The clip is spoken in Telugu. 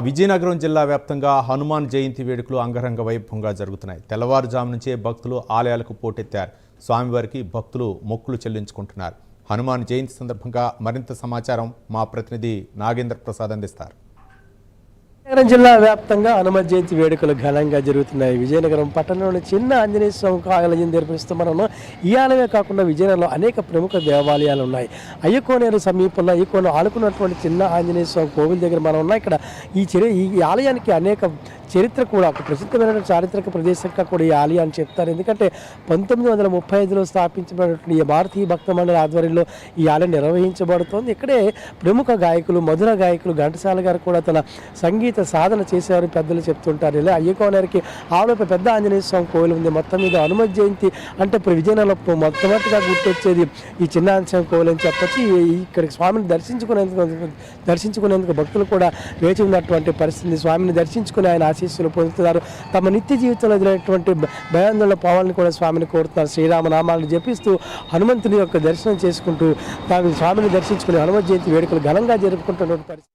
విజయనగరం జిల్లా వ్యాప్తంగా హనుమాన్ జయంతి వేడుకలు అంగరంగ వైభవంగా జరుగుతున్నాయి. తెల్లవారుజాము నుంచే భక్తులు ఆలయాలకు పోటెత్తారు. స్వామివారికి భక్తులు మొక్కులు చెల్లించుకుంటున్నారు. హనుమాన్ జయంతి సందర్భంగా మరింత సమాచారం మా ప్రతినిధి నాగేంద్ర ప్రసాద్ అందిస్తారు. విజయనగరం జిల్లా వ్యాప్తంగా హనుమత్ జయంతి వేడుకలు ఘనంగా జరుగుతున్నాయి. విజయనగరం పట్టణంలోని చిన్న ఆంజనేయ స్వామి ఆలయం నిర్వహిస్తున్నాం. ఈ ఆలయమే కాకుండా విజయనగరంలో అనేక ప్రముఖ దేవాలయాలు ఉన్నాయి. అయ్యకోనేరు సమీపంలో అయ్యకోన ఆడుకున్నటువంటి చిన్న ఆంజనేయ స్వామి కోవిల్ దగ్గర మనం ఉన్నాం. ఇక్కడ ఈ ఆలయానికి అనేక చరిత్ర కూడా ఒక ప్రసిద్ధమైన చారిత్రక ప్రదేశంగా కూడా ఈ ఆలయాన్ని చెప్తారు. ఎందుకంటే 1935లో స్థాపించబడినటువంటి ఈ భారతీయ భక్త మండలి ఆధ్వర్యంలో ఈ ఆలయం నిర్వహించబడుతోంది. ఇక్కడే ప్రముఖ గాయకులు మధుర గాయకులు ఘంటసాల గారు కూడా తన సంగీత సాధన చేసేవారు పెద్దలు చెప్తుంటారు. ఇలా అయ్యకోనేరుకి ఆవులపై పెద్ద ఆంజనేయ స్వామి కోవిల్ ఉంది. మొత్తం మీద హనుమత్ జయంతి అంటే ఇప్పుడు విజయనగరంలో మొట్టమొదటిగా గుర్తొచ్చేది ఈ చిన్న ఆంజనేయ స్వామి కోవిల్ అని చెప్పొచ్చు. ఇక్కడికి స్వామిని దర్శించుకునేందుకు భక్తులు కూడా వేచి ఉన్నటువంటి పరిస్థితి. స్వామిని దర్శించుకుని ఆయన ఆశీస్సులు పొందుతున్నారు. తమ నిత్య జీవితంలో ఎదురైనటువంటి భయాందోళన పోవాలని కూడా స్వామిని కోరుతున్నారు. శ్రీరామనామాలను జపిస్తూ హనుమంతుని యొక్క దర్శనం చేసుకుంటూ తాను స్వామిని దర్శించుకుని హనుమత్ జయంతి వేడుకలు ఘనంగా జరుపుకుంటున్న పరిస్థితి.